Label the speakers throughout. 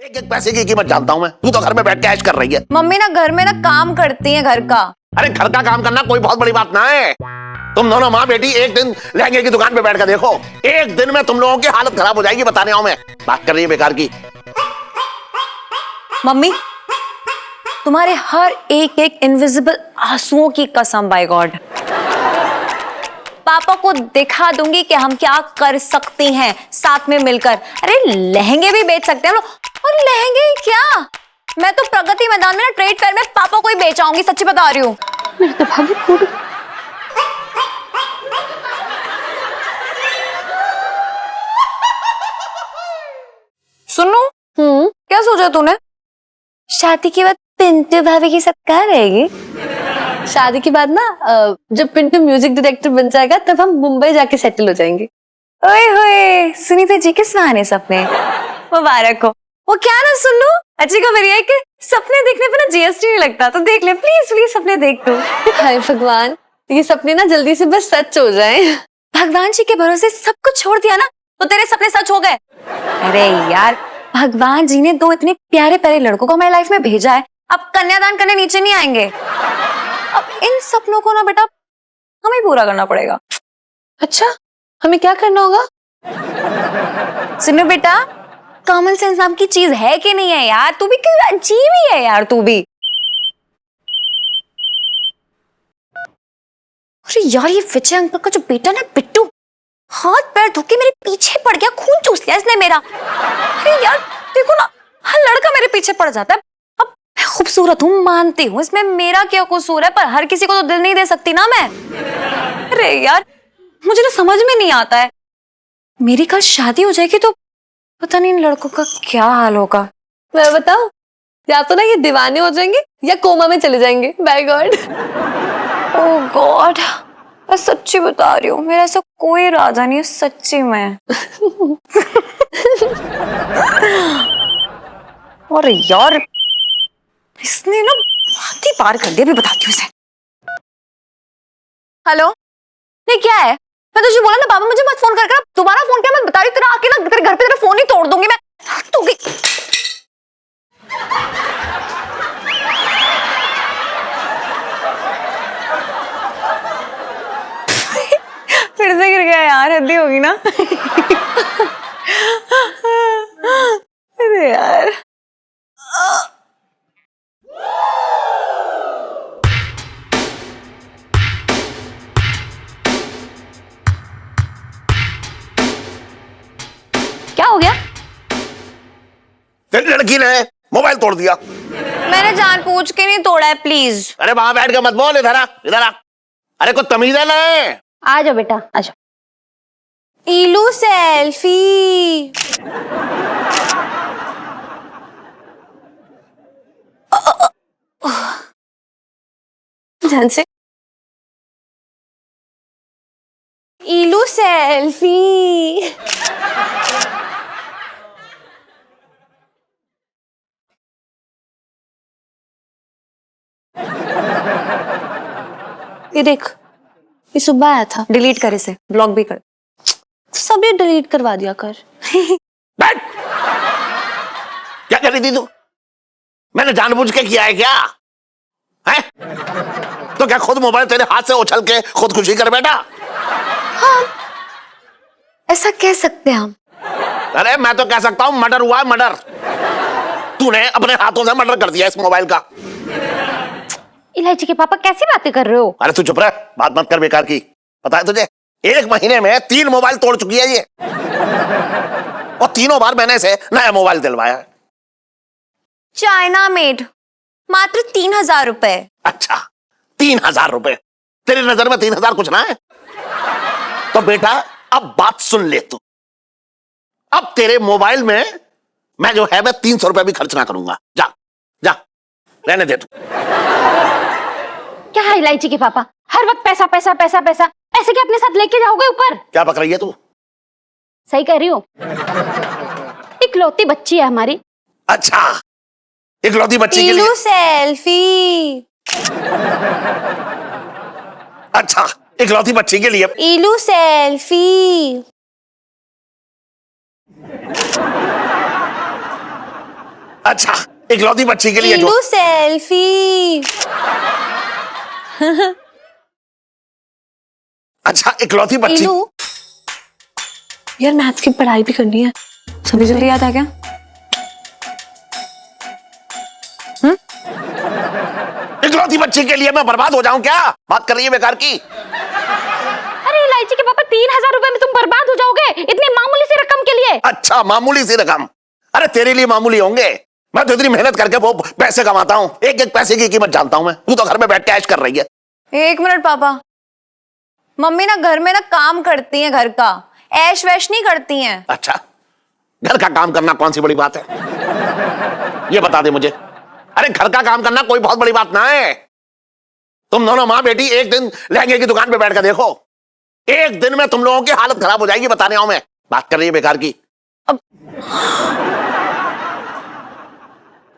Speaker 1: एक एक पैसे की कीमत जानता हूँ मैं। तू तो घर में बैठ के ऐश कर रही है।
Speaker 2: मम्मी ना घर में ना काम करती है घर का।
Speaker 1: अरे घर का काम करना कोई बहुत बड़ी बात ना है। तुम दोनों माँ बेटी एक दिन लहंगे की दुकान पे बैठ कर देखो, एक दिन में तुम लोगों की हालत खराब हो जाएगी। बताने आओ मैं, बात कर रही है बेकार की।
Speaker 2: मम्मी तुम्हारे हर एक एक इनविजिबल आंसुओं की कसम, बाय गॉड पापा को दिखा दूंगी कि हम क्या कर सकती हैं साथ में मिलकर। अरे लहंगे भी बेच सकते हैं हम लोग। और लहंगे ही क्या, मैं तो प्रगति मैदान में ना ट्रेड फेयर में पापा को ही बेचाऊंगी, सच्ची बता रही हूँ।
Speaker 3: मेरे तो भाभी फूट।
Speaker 2: सुनो क्या सोचा तूने? शादी के बाद पिंटू भाभी के साथ कहाँ रहेगी?
Speaker 3: शादी के बाद ना जब पिंटू म्यूजिक डायरेक्टर बन जाएगा तब हम मुंबई जाके सेटल हो जाएंगे।
Speaker 2: ओए होए, सुनीता जी के सुहाने सपने, मुबारक हो। वो क्या ना सुन लो, अच्छी खबर ये है कि सपने देखने पे ना जीएसटी नहीं लगता, तो देख ले प्लीज प्लीज सपने देख तू।
Speaker 3: हाय भगवान, ये सपने ना जल्दी से बस सच हो जाए।
Speaker 2: भगवान जी के भरोसे सब कुछ छोड़ दिया ना तो तेरे सपने सच हो गए। अरे यार, भगवान जी ने दो इतने प्यारे प्यारे लड़कों को हमारी लाइफ में भेजा है, अब कन्यादान करने नीचे नहीं आएंगे। अब इन सपनों को ना बेटा हमें पूरा करना पड़ेगा।
Speaker 3: अच्छा, हमें क्या करना होगा?
Speaker 2: सुनो बेटा, कॉमन सेंस नाम की चीज है कि नहीं है यार? तू भी कितना अजीब ही है यार, तू भी। अरे यार, ये विजय अंकल का जो बेटा ना बिट्टू, हाथ पैर धो के मेरे पीछे पड़ गया, खून चूस लिया इसने मेरा। अरे यार देखो ना, हर लड़का मेरे पीछे पड़ जाता है। अब मैं खूबसूरत हूँ मानती हूँ, इसमें मेरा क्या कसूर है, पर हर किसी को तो दिल नहीं दे सकती ना मैं। अरे यार मुझे ना समझ में नहीं आता है, मेरी कल शादी हो जाएगी तो पता नहीं इन लड़कों का क्या हाल होगा।
Speaker 3: मैं बताऊं, या तो ना ये दीवाने हो जाएंगे या कोमा में चले जाएंगे। Bye God.
Speaker 2: ओह गॉड, मैं सच्ची बता रही हूँ, मेरा ऐसा कोई इरादा नहीं है सच्ची में। और यार इसने ना बात ही पार कर दी, अभी बताती हूँ इसे। हेलो, नहीं क्या है? मैं तुझे बोला ना बाबा मुझे मत फोन कर, दोबारा फोन किया मैं बता रही हूँ, तेरा आके ना तेरे घर पे तेरा फोन ही तोड़ दूंगी मैं। तू फिर से गिर गया यार, हद्दी होगी ना। अरे यार
Speaker 3: क्या हो गया?
Speaker 1: तेरी लड़की ने मोबाइल तोड़ दिया।
Speaker 2: मैंने जानबूझ के नहीं तोड़ा है, प्लीज।
Speaker 1: अरे वहां बैठ के मत बोल, इधर आ इधर आ। अरे कुछ तमीज है ना?
Speaker 3: आ जाओ बेटा, आ जाओ।
Speaker 2: इलू सेल्फी।
Speaker 3: ध्यान से।
Speaker 2: इलू सेल्फी।
Speaker 3: ये देख, ये सुबह आया था।
Speaker 2: डिलीट कर इसे, ब्लॉक भी कर।
Speaker 3: सब ये डिलीट करवा दिया कर।
Speaker 1: बैठ। क्या कर रही थी तू? मैंने जानबूझ के किया है क्या है? तो क्या खुद मोबाइल तेरे हाथ से उछल के खुदकुशी कर बैठा?
Speaker 2: हाँ, ऐसा कह सकते हैं हम।
Speaker 1: अरे मैं तो कह सकता हूं मर्डर हुआ है, मर्डर। तूने अपने हाथों से मर्डर कर दिया इस मोबाइल का।
Speaker 3: इलायची के पापा कैसी बातें कर रहे हो?
Speaker 1: अरे तू चुप रह, बात मत कर बेकार की। पता है तुझे, 1 महीने में 3 मोबाइल तोड़ चुकी है ये, और तीनों बार मैंने इसे नया मोबाइल दिलवाया।
Speaker 2: चाइना मेड, मात्र 3000 रुपए।
Speaker 1: अच्छा 3000 रुपए? तेरी नजर में 3000 कुछ ना है? तो बेटा अब बात सुन ले तू, अब तेरे मोबाइल में मैं जो है मैं 300 रुपए भी खर्च ना करूंगा। जा जा, रहने दे तू।
Speaker 3: क्या है इलायची के पापा, हर वक्त पैसा पैसा पैसा पैसा, पैसे के अपने साथ लेके जाओगे ऊपर?
Speaker 1: क्या बक रही है तू?
Speaker 3: सही कह रही हो, इकलौती बच्ची है हमारी।
Speaker 1: अच्छा, इकलौती बच्ची के लिए
Speaker 2: इलू सेल्फी।
Speaker 1: अच्छा, इकलौती बच्ची के लिए
Speaker 2: इलू सेल्फी।
Speaker 1: अच्छा, इकलौती बच्ची के लिए जो
Speaker 2: इलू सेल्फी।
Speaker 1: अच्छा, इकलौती बच्ची।
Speaker 2: इलू यार, मैथ्स की पढ़ाई भी करनी है, सभी जल्दी याद आ गया।
Speaker 1: इकलौती बच्ची के लिए मैं बर्बाद हो जाऊं क्या? बात कर रही है बेकार की।
Speaker 3: अरे इलायची के पापा, 3000 रुपए में तुम बर्बाद हो जाओगे इतनी मामूली सी रकम के लिए?
Speaker 1: अच्छा, मामूली सी रकम। अरे तेरे लिए मामूली होंगे, मैं तो इतनी मेहनत करके वो पैसे कमाता हूँ, एक एक पैसे की कीमत जानता हूं मैं। तू तो घर में बैठ के ऐश कर रही है।
Speaker 2: एक मिनट पापा, मम्मी ना घर में ना काम करती हैं, घर का ऐश वैश नहीं करती हैं।
Speaker 1: अच्छा, घर का काम करना कौन सी बड़ी बात है, ये बता दे मुझे। अरे घर का काम करना कोई बहुत बड़ी बात ना है। तुम दोनों माँ बेटी एक दिन लहंगे की दुकान पे बैठ कर देखो, एक दिन में तुम लोगों की हालत खराब हो जाएगी। बताने आओ मैं, बात कर रही है बेकार की।
Speaker 2: अब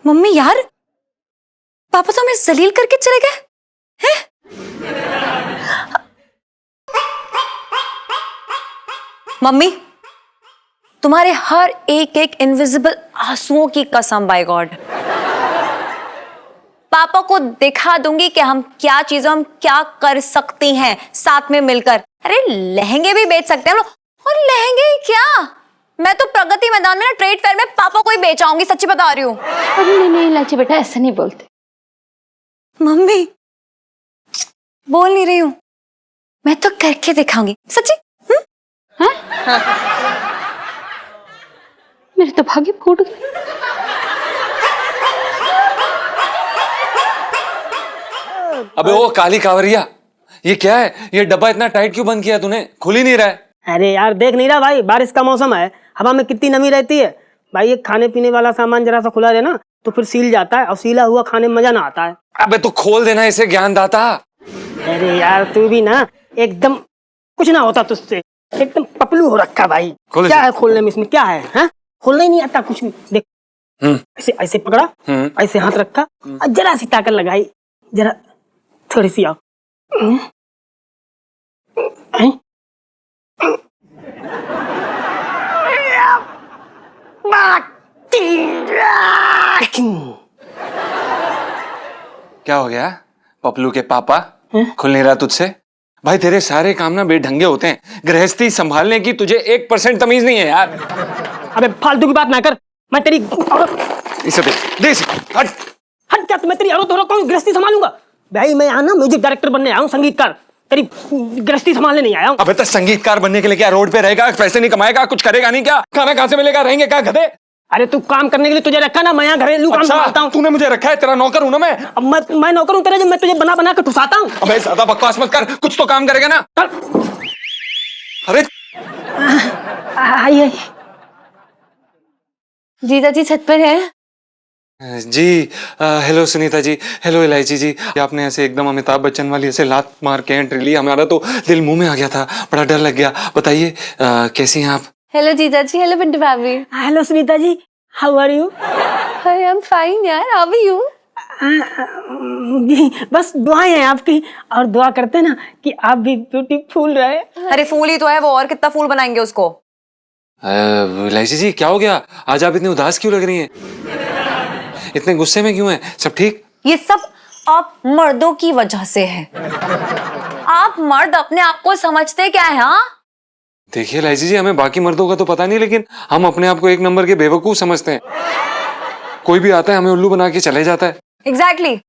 Speaker 2: मम्मी यार, पापा तो हमें जलील करके चले गए हैं। मम्मी, तुम्हारे हर एक एक इनविजिबल आंसुओं की कसम, बाय गॉड, पापा को दिखा दूंगी कि हम क्या चीजें हम क्या कर सकती हैं साथ में मिलकर। अरे लहंगे भी बेच सकते हैं हम लोग। और लहंगे ही क्या, मैं तो प्रगति मैदान में ना ट्रेड फेयर में पापा को ही बेचाऊंगी, सच्ची बता रही हूँ।
Speaker 3: अरे नहीं इलायची बेटा, ऐसा नहीं बोलते।
Speaker 2: मम्मी बोल नहीं रही हूँ, मैं तो करके दिखाऊंगी, सच्ची।
Speaker 3: हाँ? मेरे तो भाग्य फूट गए।
Speaker 4: अबे ओ काली कावरिया, ये क्या है? ये डब्बा इतना टाइट क्यों बंद किया तूने? खुल ही नहीं रहा है।
Speaker 5: अरे यार देख नहीं रहा भाई, बारिश का मौसम है, हवा में कितनी नमी रहती है भाई। ये खाने पीने वाला सामान जरा सा खुला रहे ना तो फिर सील जाता है, और सीला हुआ खाने में मजा ना आता है।
Speaker 4: अबे तू खोल देना इसे ज्ञानदाता।
Speaker 5: अरे यार तू भी ना एकदम कुछ ना होता तुझसे, एकदम पपलू हो रखा भाई। क्या है खोलने में, इसमें क्या है? हाँ? खोलना ही नहीं आता कुछ भी। देख ऐसे ऐसे पकड़ा, ऐसे हाथ रखा और जरा सी ताकत लगाई, जरा थोड़ी सी आओ।
Speaker 4: क्या हो गया पपलू के पापा? खुल नहीं रहा तुझसे? भाई तेरे सारे काम ना बेढंगे होते हैं, गृहस्थी संभालने की तुझे 1% तमीज नहीं है यार।
Speaker 5: अबे फालतू की बात ना कर, मैं तेरी
Speaker 4: इसे दे इसे, हट।
Speaker 5: हट क्या, मैं तेरी औरत कौन गृहस्थी संभालूंगा भाई? मैं यहाँ ना म्यूजिक डायरेक्टर बनने आया हूँ, संगीतकार, तेरी गृहस्थी संभालने नहीं आया हूँ।
Speaker 4: अबे तो संगीतकार बनने के लिए क्या रोड पे रहेगा, पैसे नहीं कमाएगा, कुछ करेगा नहीं क्या? खाना कहाँ से मिलेगा, रहेंगे क्या गधे?
Speaker 5: अरे तू काम करने के लिए तुझे रखा ना, मैं यहाँ घरेलू काम संभालता हूँ।
Speaker 4: तूने मुझे रखा है, तेरा नौकर हूं ना मैं।
Speaker 5: अब मैं नौकर हूँ तेरा, जब मैं तुझे बना बना के ठुसाता हूँ।
Speaker 4: अबे ज्यादा बकवास मत कर, कुछ तो काम करेगा ना। अरे
Speaker 5: आइए
Speaker 2: जीजा जी छत पर है
Speaker 4: जी। हेलो सुनीता जी, हेलो इलायची जी। आपने ऐसे एकदम अमिताभ बच्चन वाली ऐसे लात मार के एंट्री ली, हमारा तो दिल मुंह में आ गया था, बड़ा डर लग गया। बताइए कैसी हैं आप?
Speaker 2: हेलो जीजा जी, हेलो पिंटू भाभी।
Speaker 5: Hello Sunita ji, how are you?
Speaker 2: I am fine यार, हाउ आर यू?
Speaker 5: बस दुआएं हैं आपकी, और दुआ करते हैं ना कि आप भी ब्यूटीफुल रहे।
Speaker 2: अरे फूल ही तो है वो, और कितना फूल बनाएंगे उसको।
Speaker 4: इलायची जी क्या हो गया, आज आप इतनी उदास क्यों लग रही हैं? इतने गुस्से में क्यों हैं? सब ठीक?
Speaker 2: ये सब आप मर्दों की वजह से है। आप मर्द अपने आप को समझते क्या है? हाँ
Speaker 4: देखिए इलायची जी, हमें बाकी मर्दों का तो पता नहीं, लेकिन हम अपने आप को एक नंबर के बेवकूफ समझते हैं। कोई भी आता है हमें उल्लू बना के चले जाता है।
Speaker 2: एग्जैक्टली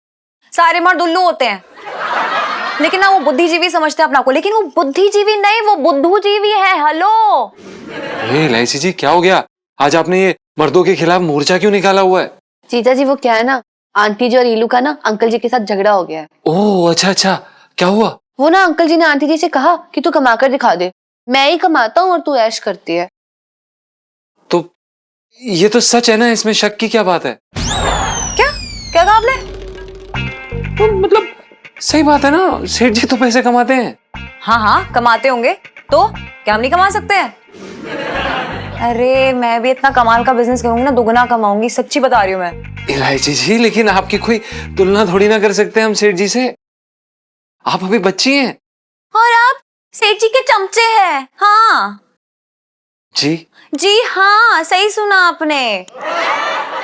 Speaker 2: सारे मर्द उल्लू होते हैं, लेकिन ना वो बुद्धिजीवी समझते हैं अपना को, लेकिन वो बुद्धिजीवी नहीं, वो बुद्धूजीवी है। हेलो
Speaker 4: इलायची जी क्या हो गया, आज आपने ये मर्दों के खिलाफ मोर्चा क्यों निकाला हुआ है?
Speaker 6: जीजा जी वो क्या है ना, आंटी जी और ईलू का ना अंकल जी के साथ झगड़ा हो गया है।
Speaker 4: ओह अच्छा अच्छा, क्या हुआ?
Speaker 6: वो ना अंकल जी ने आंटी जी से कहा कि तू कमा कर दिखा दे, मैं ही कमाता हूँ और तू ऐश करती है।
Speaker 4: तो ये तो सच है ना, इसमें शक की क्या बात है?
Speaker 2: क्या क्या कहा आपने?
Speaker 4: तो मतलब सही बात है ना, सेठ जी तो पैसे कमाते हैं।
Speaker 2: हाँ हाँ कमाते होंगे, तो क्या हम नहीं कमा सकते हैं? अरे मैं भी इतना कमाल का बिजनेस करूंगी ना, दुगना कमाऊंगी, सच्ची बता रही हूँ मैं।
Speaker 4: इलायची जी लेकिन आपकी कोई तुलना थोड़ी ना कर सकते हम सेठ जी से, आप अभी बच्ची हैं।
Speaker 2: और आप सेठ जी के चमचे हैं। हाँ
Speaker 4: जी
Speaker 2: जी हाँ, सही सुना आपने।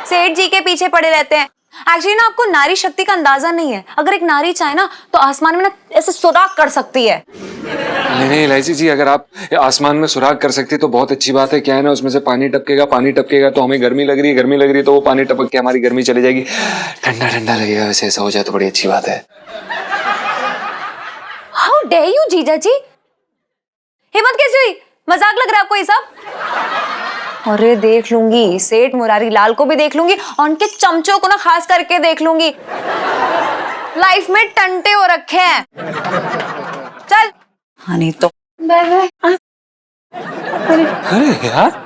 Speaker 2: सेठ जी के पीछे पड़े रहते हैं। एक्चुअली ना आपको नारी शक्ति का अंदाजा नहीं है। अगर एक नारी चाहे ना तो आसमान में ना ऐसे सुराख कर सकती है।
Speaker 4: नहीं इलायची जी, अगर आप आसमान में सुराख कर सकती तो बहुत अच्छी बात है। क्या है ना, उसमें से पानी टपकेगा तो हमें गर्मी लग रही है तो वो पानी टपक के हमारी गर्मी चली जाएगी, ठंडा ठंडा लगेगा। वैसे ऐसा हो जाए तो बड़ी अच्छी बात है।
Speaker 2: हाउ डेयर यू जीजा जी, हिम्मत कैसी हुई? मजाक लग रहा है आपको ये सब? अरे देख लूंगी, सेठ मुरारी लाल को भी देख लूंगी और उनके चमचों को ना खास करके देख लूंगी। लाइफ में टंटे हो रखे हैं। चल। हाँ नहीं तो
Speaker 3: बाय बाय।
Speaker 4: अरे यार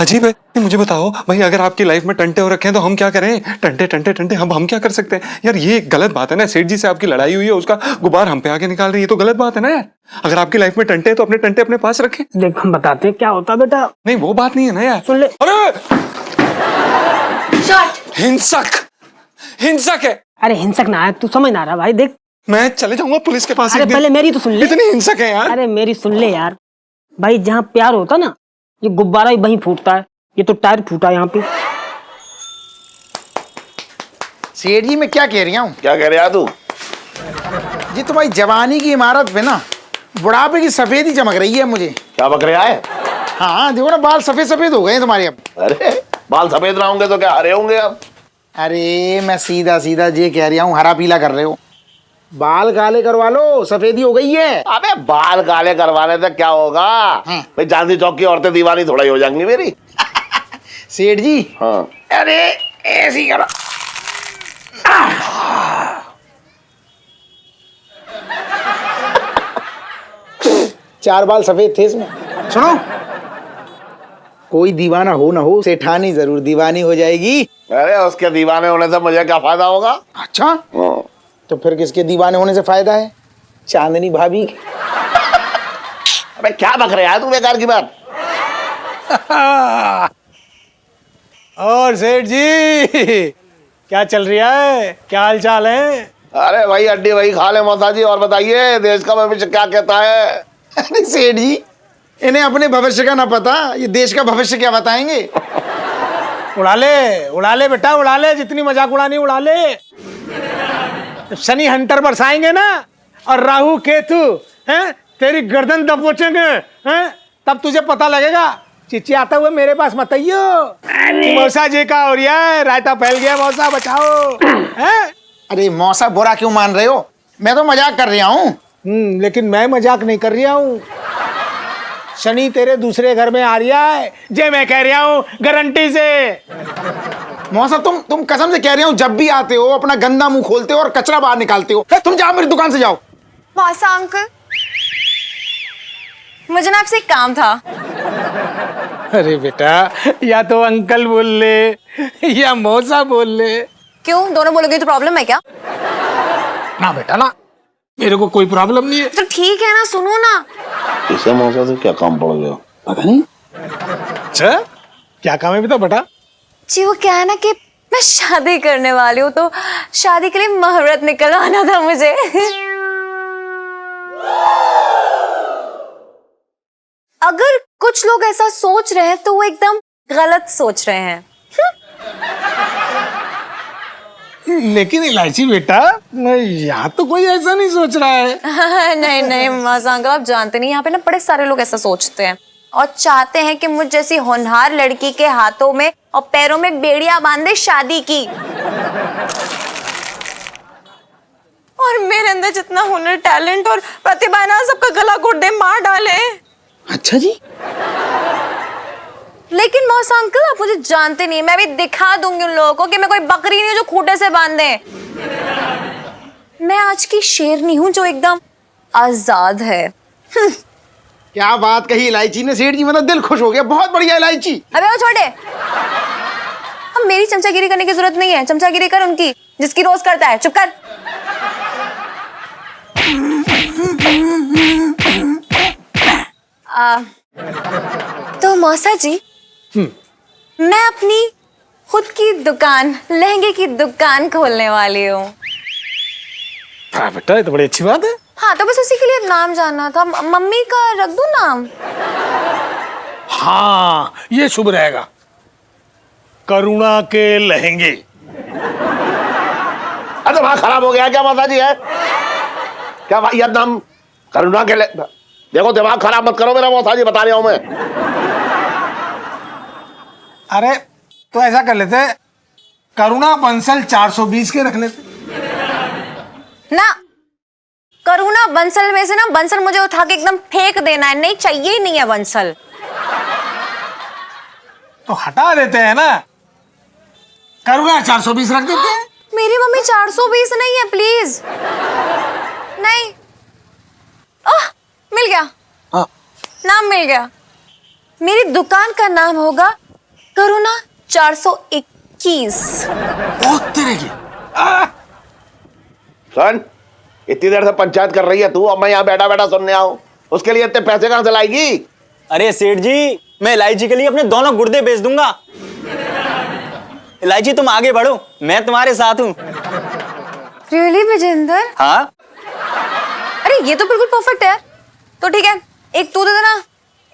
Speaker 4: अजीब है। मुझे बताओ भाई, अगर आपकी लाइफ में टंटे हो रखे हैं तो हम क्या करें? टंटे हम क्या कर सकते हैं यार? ये गलत बात है ना। सेठ जी से आपकी लड़ाई हुई है, उसका गुबार हम पे आके निकाल रही है, तो गलत बात है ना यार। अगर आपकी लाइफ में टंटे हैं तो अपने टंटे अपने पास रखें।
Speaker 5: देख हम बताते हैं क्या होता बेटा।
Speaker 4: नहीं वो बात नहीं है ना यार।
Speaker 5: सुन ले।
Speaker 4: अरे हिंसक है।
Speaker 5: अरे हिंसक ना है, तू समझ ना रहा भाई। देख
Speaker 4: मैं चले जाऊंगा पुलिस के पास।
Speaker 5: अरे पहले मेरी तो सुन ले।
Speaker 4: इतनी हिंसक है यार।
Speaker 5: अरे मेरी सुन ले यार भाई, जहाँ प्यार होता ना ये गुब्बारा ही वहीं फूटता है। ये तो टायर फूटा यहाँ पे।
Speaker 7: सेठ जी मैं क्या कह रही हूँ,
Speaker 1: क्या कह रहा तू?
Speaker 7: जी तुम्हारी जवानी की इमारत पे ना बुढ़ापे की सफेदी चमक रही है मुझे।
Speaker 1: क्या बक रहा है?
Speaker 7: हाँ देखो ना, बाल सफेद सफेद हो गए हैं तुम्हारे अब।
Speaker 1: अरे बाल सफेद ना होंगे तो क्या हरे होंगे अब?
Speaker 7: अरे मैं सीधा सीधा ये कह रहा हूँ, हरा पीला कर रहे हो। बाल काले करवा लो, सफेदी हो गई है।
Speaker 1: अबे बाल काले करवाने से क्या होगा? भाई चांदी चौक की औरतें दीवानी थोड़ा ही हो जाएंगी मेरी।
Speaker 7: सेठ जी
Speaker 1: हाँ।
Speaker 7: अरे ऐसे ही करो। चार बाल सफेद थे इसमें। सुनो, कोई दीवाना हो ना हो, सेठानी जरूर दीवानी हो जाएगी।
Speaker 1: अरे उसके दीवाने होने से मुझे क्या फायदा होगा?
Speaker 7: अच्छा तो फिर किसके दीवाने होने से फायदा है? चांदनी भाभी के।
Speaker 1: अबे क्या बक रहा है तू बेकार की बात?
Speaker 8: और सेठ जी क्या चल रहा है, क्या हाल चाल है?
Speaker 1: अरे भाई अड्डी भाई खा ले मौसा जी, और बताइए देश का भविष्य क्या कहता है?
Speaker 7: अरे सेठ जी इन्हें अपने भविष्य का ना पता, ये देश का भविष्य क्या बताएंगे?
Speaker 8: उड़ा ले बेटा, उड़ा ले, जितनी मजाक उड़ानी उड़ा ले। जब शनि हंटर बरसाएंगे ना और राहु केतु हैं तेरी गर्दन दबोचेंगे हैं, तब तुझे पता लगेगा। चिच्ची आता हुए मेरे पास मत आइयो। मौसा जी का हो रहा है, रायता फैल गया, मौसा बचाओ हैं।
Speaker 7: अरे मौसा बुरा क्यों मान रहे हो? मैं तो मजाक कर रहा हूँ।
Speaker 8: लेकिन मैं मजाक नहीं कर रहा हूँ। शनि तेरे दूसरे घर में आ रहा है, जे मैं कह रहा हूँ गारंटी से।
Speaker 7: मौसा तुम कसम से कह रहे हो, जब भी आते हो अपना गंदा मुंह खोलते हो और कचरा बाहर निकालते हो। तुम जाओ मेरी दुकान से जाओ।
Speaker 2: मौसा अंकल, मुझे ना आपसे एक काम था।
Speaker 8: अरे बेटा, या तो अंकल बोल ले या मौसा बोल ले।
Speaker 2: क्यों दोनों बोलोगे तो प्रॉब्लम है क्या?
Speaker 8: ना बेटा ना, मेरे को कोई प्रॉब्लम नहीं है।
Speaker 2: तो ठीक है ना, सुनो ना।
Speaker 1: इसे मौसा से क्या काम पड़ गया?
Speaker 7: पता नहीं।
Speaker 8: अच्छा क्या काम है बेटा? बेटा
Speaker 2: जी वो क्या है ना कि मैं शादी करने वाली हूँ, तो शादी के लिए मुहूर्त निकलवाना था मुझे। अगर कुछ लोग ऐसा सोच रहे हैं तो वो एकदम गलत सोच रहे हैं।
Speaker 8: लेकिन इलायची बेटा, यहाँ तो कोई ऐसा नहीं सोच रहा है।
Speaker 2: नहीं नहीं मौसा अंकल, आप जानते नहीं, यहाँ पे ना बड़े सारे लोग ऐसा सोचते हैं और चाहते हैं कि मुझ जैसी होनहार लड़की के हाथों में और पैरों में बेड़ियां बांधे शादी की। और मेरे अंदर जितना हुनर, टैलेंट और प्रतिभा है ना, सबका गला घोट दे, मार डाले।
Speaker 7: अच्छा जी।
Speaker 2: लेकिन मौसा अंकल आप मुझे जानते नहीं, मैं भी दिखा दूंगी उन लोगों को कि मैं कोई बकरी नहीं हूं जो खूंटे से बांधे। मैं आज की शेरनी हूं जो एकदम आजाद है।
Speaker 7: क्या बात कही इलायची ने सेठ जी, मतलब दिल खुश हो गया। बहुत बढ़िया इलायची।
Speaker 2: अबे वो छोटे, अब मेरी चमचागिरी करने की जरूरत नहीं है। चमचागिरी कर उनकी जिसकी रोज करता है। चुप कर। तो मौसा जी, मैं अपनी खुद की दुकान, लहंगे की दुकान खोलने वाली हूँ।
Speaker 8: हाँ बेटा, ये तो बड़ी अच्छी बात है।
Speaker 2: हाँ तो बस उसी के लिए नाम जानना था। मम्मी का रख दूं नाम?
Speaker 8: हाँ ये शुभ रहेगा। करुणा के लहंगे।
Speaker 1: अरे वहां खराब हो गया क्या माता जी? है क्या भाई यार नाम करुणा के देखो दिमाग खराब मत करो मेरा माता जी, बता रहा हूं मैं।
Speaker 8: अरे तो ऐसा कर लेते, करुणा बंसल 420 के रख लेते।
Speaker 2: ना, करुणा बंसल में से ना बंसल मुझे उठा के एकदम फेंक देना है, नहीं चाहिए ही नहीं है बंसल।
Speaker 8: तो हटा देते हैं ना, करुणा 420 रख देते हैं।
Speaker 2: मेरी मम्मी 420 नहीं है, प्लीज नहीं। मिल गया, नाम मिल गया। मेरी दुकान का नाम होगा करुणा 421।
Speaker 8: तेरे की
Speaker 1: सुन, इतनी देर से पंचायत कर रही है तू, अब मैं यहाँ बैठा बैठा सुनने आऊं, उसके लिए इतने पैसे कहां से लाएगी?
Speaker 9: अरे सेठ जी, मैं इलायची के लिए अपने दोनों गुर्दे बेच दूंगा। इलायची तुम आगे बढ़ो, मैं तुम्हारे साथ हूँ।
Speaker 2: रियली विजेंद्र?
Speaker 9: हाँ।
Speaker 2: अरे ये तो बिल्कुल परफेक्ट है। तो ठीक है, एक तू दे देना,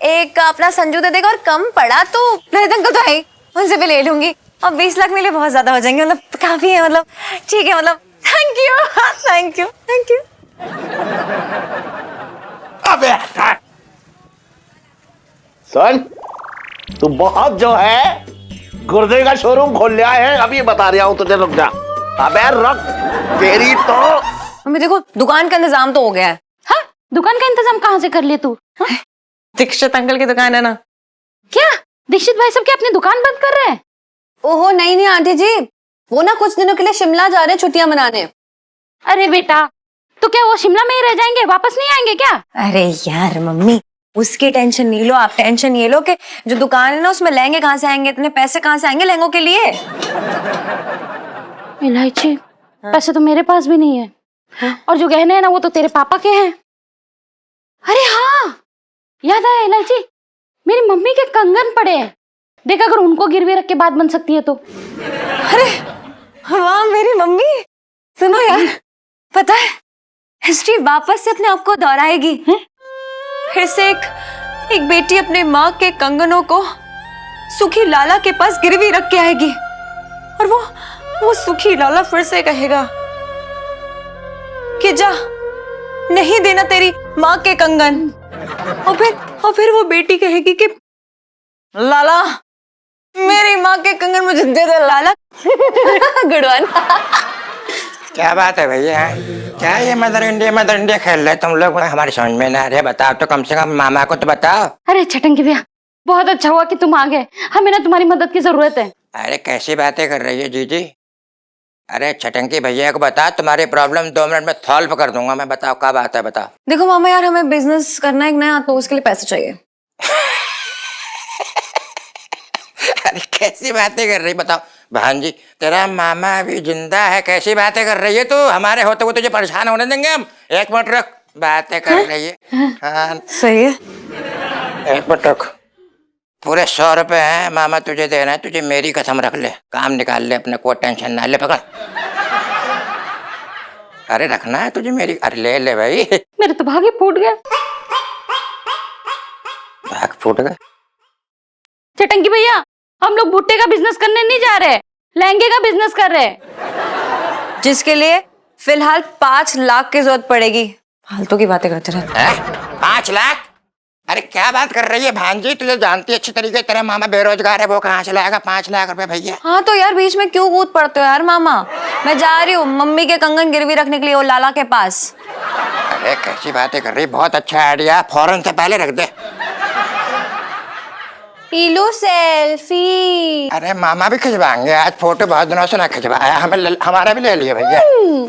Speaker 2: एक अपना संजू दे देगा, और कम पड़ा तो ललित अंकल तो है, उनसे भी ले लूंगी। और 20 लाख मेरे लिए बहुत ज्यादा हो जाएंगे, मतलब काफी है, मतलब ठीक है, मतलब thank you thank you thank you.
Speaker 8: अबे
Speaker 1: सुन, तू बहुत जो है गुर्दे का शोरूम खोल लिया है, अभी बता रहा हूं तुझे, रुक जा। अबे रुक, तेरी तो
Speaker 2: मम्मी देखो दुकान का इंतजाम तो हो गया है।
Speaker 3: हाँ, दुकान का इंतजाम कहाँ से कर लिए तू? हाँ?
Speaker 2: दीक्षित अंकल की दुकान है ना।
Speaker 3: क्या दीक्षित भाई सब क्या अपनी दुकान बंद कर रहे हैं?
Speaker 6: ओहो नहीं आंटी जी, वो ना कुछ दिनों के लिए शिमला जा रहे हैं छुट्टियां मनाने।
Speaker 3: अरे बेटा, तो क्या वो शिमला में ही रह जाएंगे, वापस नहीं आएंगे क्या?
Speaker 2: अरे यार मम्मी, उसकी टेंशन नहीं लो, आप टेंशन ये लो कि जो दुकान है ना उसमें लहंगे कहाँ से आएंगे, इतने पैसे कहाँ से आएंगे लहंगों के लिए?
Speaker 3: इलायची, पैसे तो मेरे पास भी नहीं है। और जो गहने हैं ना वो तो तेरे पापा के हैं। अरे हाँ, याद आया इलायची, मेरी मम्मी के कंगन पड़े हैं, देख अगर उनको गिरवी रख के बात बन सकती है तो।
Speaker 2: अरे वाह मेरी मम्मी, सुनो यार, पता है हिस्ट्री वापस से अपने आप को दोहराएगी। फिर से एक बेटी अपने माँ के कंगनों को सुखी लाला के पास गिरवी रख के आएगी, और वो सुखी लाला फिर से कहेगा कि जा नहीं देना तेरी माँ के कंगन, और फिर वो बेटी कहेगी कि लाला मेरी माँ के कंगन मुझे दे दे लाला। Good one.
Speaker 10: क्या बात है भैया, क्या ये मदर इंडिया खेल रहे तुम लोग? हमारी समझ में ना रहे, बताओ तो कम से कम मामा को तो बताओ।
Speaker 3: अरे छटंकी भैया, बहुत अच्छा हुआ कि तुम आ गए, हमें ना तुम्हारी मदद की जरूरत है।
Speaker 10: अरे कैसी बातें कर रही है जीजी? अरे छटंकी भैया को बताओ, तुम्हारी प्रॉब्लम 2 मिनट में सॉल्व कर दूंगा मैं। बताओ क्या बात है, बताओ।
Speaker 2: देखो मामा यार, हमें बिजनेस करना है नया, तो उसके लिए पैसे चाहिए।
Speaker 10: अरे कैसी बातें कर रही, बताओ। भांजी तेरा मामा अभी जिंदा है, कैसी बातें कर रही है तू? हमारे होते हुए तुझे परेशान होने देंगे हम? 1 मिनट रख, बातें कर रही है। हाँ
Speaker 2: सही है।
Speaker 10: 1 मिनट रख, पूरे 100 रुपए हैं मामा तुझे देना है, तुझे मेरी कसम रख ले, काम निकाल ले अपने, कोई टेंशन ना ले, पकड़। अरे रखना है तुझे मेरी, अरे ले ले भाई।
Speaker 3: मेरे तो भाग ही फूट गया।
Speaker 10: भाग फूट गया?
Speaker 3: छटंकी भैया, हम लोग भुट्टे का बिजनेस करने नहीं जा रहे, लहंगे का बिजनेस कर रहे हैं,
Speaker 2: जिसके लिए फिलहाल 5 लाख की जरूरत पड़ेगी। फालतू की बातें करते रहते
Speaker 10: हैं। 5 लाख? अरे क्या बात कर रही है भांजी, तुझे जानती है अच्छी तरीके, तेरा मामा बेरोजगार है, वो कहाँ से लाएगा 5 लाख रुपए भैया?
Speaker 2: हाँ तो यार बीच में क्यों कूद पड़ते हो यार मामा, मैं जा रही हूँ मम्मी के कंगन गिरवी रखने के लिए वो लाला के पास।
Speaker 10: अरे कैसी बातें कर रही, बहुत अच्छा आइडिया, फौरन से पहले रख दे।
Speaker 2: लो सेल्फी।
Speaker 10: अरे मामा भी खिंचवाएंगे आज, फोटो बहुत दिनों से ना खिंचवाया, हमारा भी ले लिया भैया।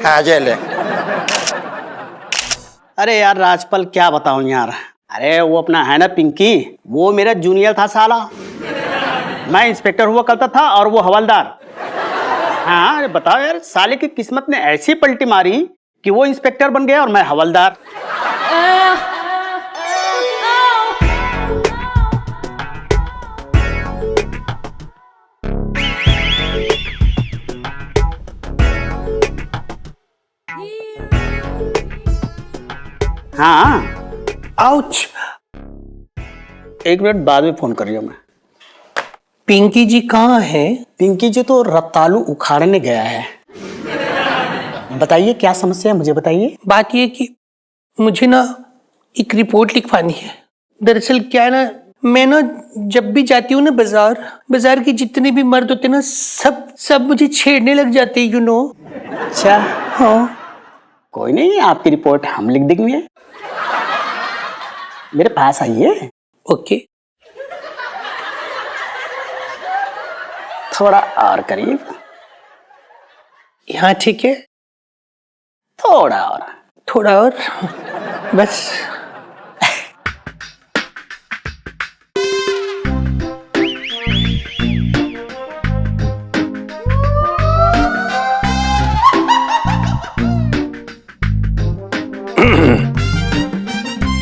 Speaker 10: हाँ ये ले।
Speaker 5: अरे यार राजपाल क्या बताऊं यार, अरे वो अपना है ना पिंकी, वो मेरा जूनियर था साला। मैं इंस्पेक्टर हुआ करता था और वो हवलदार। हाँ अरे बताओ यार, साले की किस्मत ने ऐसी पलटी मारी कि वो इंस्पेक्टर बन गया और मैं हवलदार। हाँ आउच, 1 मिनट बाद में फोन कर रही हूँ मैं।
Speaker 8: पिंकी जी कहाँ है?
Speaker 5: पिंकी जी तो रतालू उखाड़ने गया है। बताइए क्या समस्या है, मुझे बताइए।
Speaker 8: बात ये कि मुझे ना एक रिपोर्ट लिखवानी है। दरअसल क्या है ना, मैं ना जब भी जाती हूँ ना बाजार के जितने भी मर्द होते हैं ना, सब मुझे छेड़ने लग जाते हैं,
Speaker 5: अच्छा,
Speaker 8: हाँ।
Speaker 5: कोई नहीं, आपकी रिपोर्ट हम लिख देंगे। मेरे पास आइए।
Speaker 8: ओके।
Speaker 5: थोड़ा और करिए।
Speaker 8: यहाँ ठीक है?
Speaker 5: थोड़ा और
Speaker 8: बस।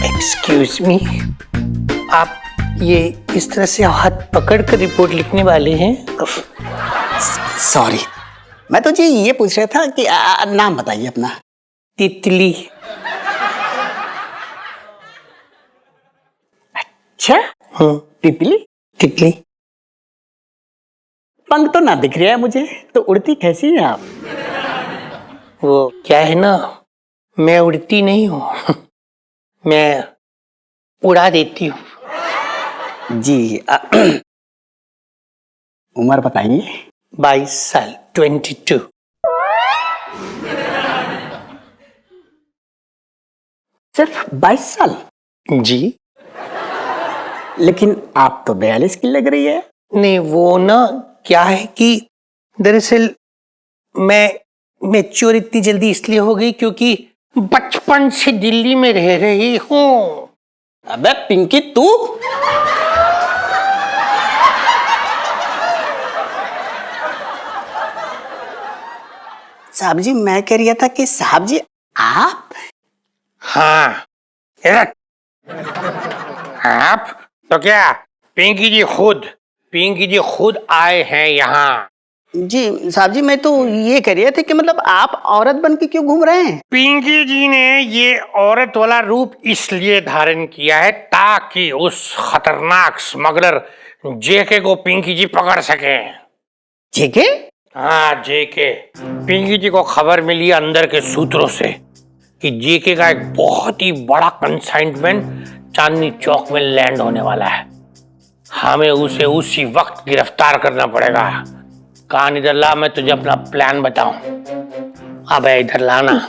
Speaker 8: एक्सक्यूज मी, आप ये इस तरह से हाथ पकड़ कर रिपोर्ट लिखने वाले हैं?
Speaker 5: सॉरी, मैं तो जी ये पूछ रहा था कि नाम बताइए अपना।
Speaker 8: तितली।
Speaker 5: अच्छा,
Speaker 8: हाँ। तितली।
Speaker 5: पंख तो ना दिख रहा है मुझे, तो उड़ती कैसी है आप?
Speaker 8: वो क्या है ना, मैं उड़ती नहीं हूँ, मैं उड़ा देती हूँ।
Speaker 5: जी। उम्र बताइए।
Speaker 8: 22 साल, 22।
Speaker 5: सिर्फ 22 साल?
Speaker 8: जी।
Speaker 5: लेकिन आप तो 42 की लग रही है।
Speaker 8: नहीं, वो ना क्या है कि दरअसल मैं मैच्योर इतनी जल्दी इसलिए हो गई क्योंकि बचपन से दिल्ली में रह रही हूँ।
Speaker 5: अबे पिंकी, तू साहब जी, मैं कह रहा था कि साहब जी आप।
Speaker 8: हाँ, आप तो क्या पिंकी जी खुद आए हैं यहाँ।
Speaker 5: जी साहब जी, मैं तो ये कह रहा था कि मतलब आप औरत बन के क्यों घूम रहे हैं?
Speaker 8: पिंकी जी ने ये औरत वाला रूप इसलिए धारण किया है ताकि उस खतरनाक स्मगलर जेके को पिंकी जी पकड़ सके।
Speaker 5: जेके?
Speaker 8: हाँ, जेके। पिंकी जी को खबर मिली अंदर के सूत्रों से कि जेके का एक बहुत ही बड़ा कंसाइनमेंट चांदनी चौक में लैंड होने वाला है। हमें उसे उसी वक्त गिरफ्तार करना पड़ेगा। कान इधर ला, मैं तुझे अपना प्लान बताऊं। अब इधर लाना।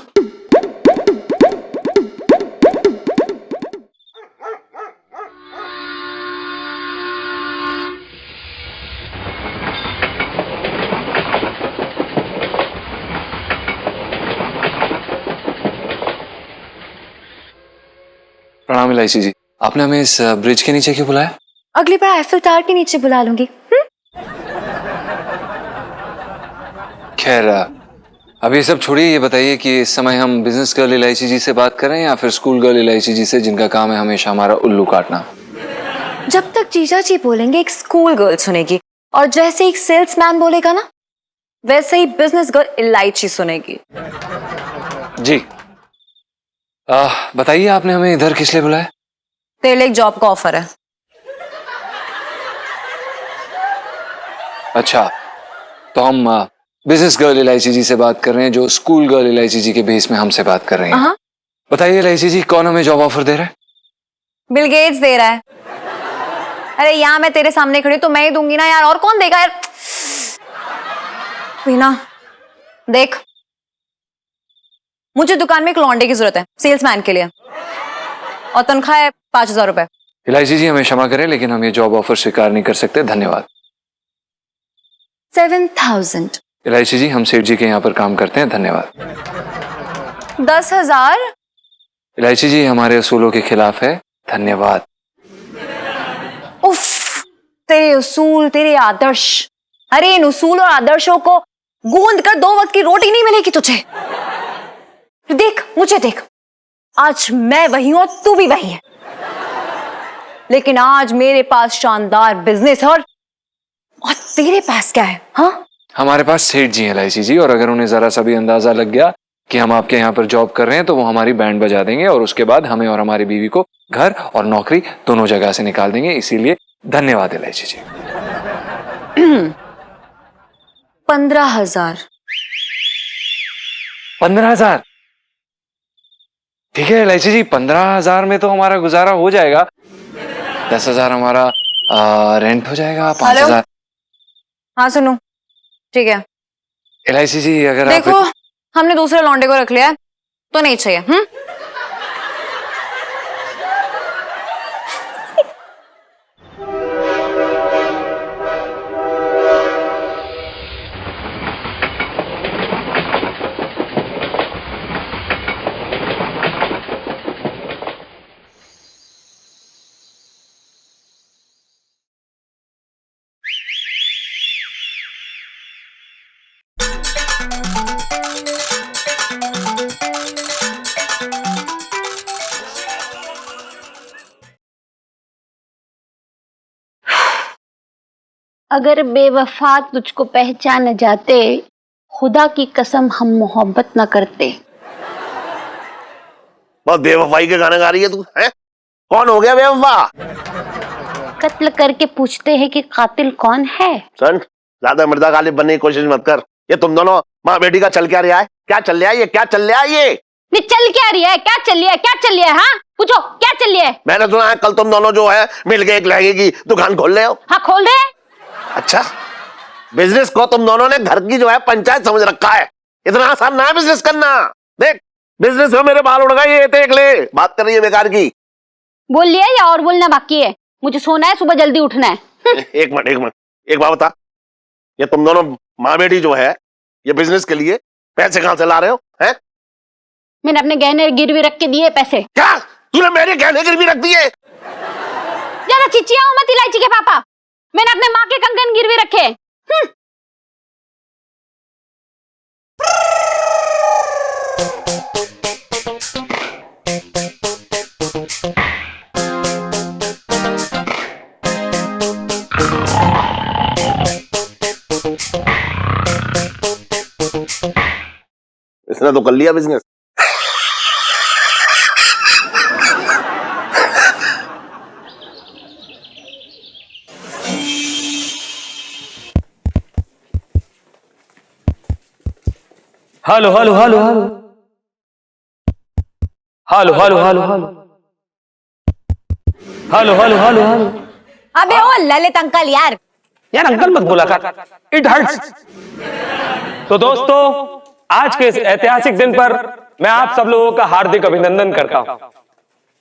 Speaker 4: प्रणाम इलायची जी, आपने हमें इस ब्रिज के नीचे क्यों बुलाया?
Speaker 2: अगली बार आईफिल टावर के नीचे बुला लूंगी।
Speaker 4: खैर, अब ये सब छोड़िए, ये बताइए कि इस समय हम बिजनेस गर्ल इलायची जी से बात करें या फिर स्कूल गर्ल इलायची जी से, जिनका काम है हमेशा हमारा उल्लू काटना।
Speaker 2: जब तक जीजा जी बोलेंगे एक स्कूल गर्ल सुनेगी, और जैसे एक सेल्समैन बोलेगा ना, वैसे ही बिजनेस गर्ल इलायची सुनेगी।
Speaker 4: जी, बताइए आपने हमें इधर किस लिए बुलाया?
Speaker 2: तेरे लिए एक जॉब का ऑफर है।
Speaker 4: अच्छा, तो हम बिजनेस गर्ल इलायची जी से बात कर रहे हैं, जो स्कूल गर्ल इलायची जी के बेस में हमसे बात कर रहे हैं। बताइए इलायची जी, कौन हमें जॉब ऑफर दे रहा है?
Speaker 2: बिल गेट्स दे रहा है। अरे यहाँ मैं तेरे सामने खड़ी तो मैं ही दूंगी ना यार, और कौन देगा यार? वीना देख, मुझे दुकान में एक लौंडे की जरूरत है सेल्समैन के लिए, और तनख्वाह है 5,000 रुपए।
Speaker 4: इलायची जी हमें क्षमा करें, लेकिन हम ये जॉब ऑफर स्वीकार नहीं कर सकते, धन्यवाद।
Speaker 2: 7,000।
Speaker 4: इलायची जी, हम सेठ जी के यहाँ पर काम करते हैं, धन्यवाद।
Speaker 2: 10,000।
Speaker 4: इलायची जी, हमारे असूलों के खिलाफ है, धन्यवाद।
Speaker 2: उफ, तेरे उसूल, तेरे आदर्श। अरे इन उसूल और आदर्शों को गूंद कर 2 वक्त की रोटी नहीं मिलेगी तुझे। देख, मुझे देख, आज मैं वही हूं और तू भी वही है, लेकिन आज मेरे पास शानदार बिजनेस है, और तेरे पास क्या है? हाँ,
Speaker 4: हमारे पास सेठ जी हैं इलायची जी, और अगर उन्हें जरा सा भी अंदाजा लग गया कि हम आपके यहाँ पर जॉब कर रहे हैं, तो वो हमारी बैंड बजा देंगे, और उसके बाद हमें और हमारी बीवी को घर और नौकरी दोनों जगह से निकाल देंगे। इसीलिए धन्यवाद इलायची जी।
Speaker 2: 15,000।
Speaker 4: 15,000? ठीक है इलायची जी, 15,000 में तो हमारा गुजारा हो जाएगा। 10,000 हमारा रेंट हो जाएगा। 5,000।
Speaker 2: हाँ सुनो, ठीक है।
Speaker 4: इलायची जी अगर
Speaker 2: देखो
Speaker 4: आप...
Speaker 2: हमने दूसरे लौंडे को रख लिया है तो नहीं चाहिए।
Speaker 3: अगर बेवफा तुझको पहचान जाते, खुदा की कसम हम मोहब्बत न करते।
Speaker 1: बहुत बेवफाई के गाने गा रही है तू, है? कौन हो गया बेवफा?
Speaker 3: कत्ल करके पूछते हैं कि कातिल कौन है।
Speaker 1: सन, ज्यादा मर्दा गालिब बनने की कोशिश मत कर। ये तुम दोनों माँ बेटी का चल क्या रहा है? क्या चल रहा है ये? क्या चल रहा है ये?
Speaker 3: नहीं चल क्या रही है? क्या चल रही है? क्या चल रही है? हाँ पूछो क्या चल रही है?
Speaker 1: मैंने सुना है कल तुम दोनों जो है मिल के एक लहंगे की दुकान खोल रहे हो।
Speaker 3: हाँ खोल रहे हैं।
Speaker 1: अच्छा, बिजनेस को तुम दोनों ने घर की जो है पंचायत समझ रखा है। इतना आसान ना है बिजनेस करना। देख, बिजनेस में मेरे बाल उड़ गए, ये देख ले। बात कर रही है बेकार की।
Speaker 3: बोल लिया या और बोलना बाकी है? मुझे सोना है, सुबह जल्दी उठना है।
Speaker 1: एक मिनट, एक बात बता, ये तुम दोनों माँ बेटी जो है ये बिजनेस के लिए पैसे कहां से ला रहे हो? हैं?
Speaker 3: मैंने अपने गहने गिरवी रख के दिए पैसे।
Speaker 1: क्या तूने मेरे गहने गिरवी रख दिए?
Speaker 3: ज्यादा चिचिया मत इलायची के पापा, मैंने अपने माँ के कंगन गिरवी रखे।
Speaker 1: इसने तो कर लिया business.
Speaker 9: Hello hello hello hello hello hello hello hello hello hello hello hello.
Speaker 2: अबे ओ ललित अंकल यार
Speaker 9: अंकल मत बोला कर, इट हर्ट्स। तो दोस्तों, आज के इस ऐतिहासिक दिन पर मैं आप सब लोगों का हार्दिक अभिनंदन करता हूं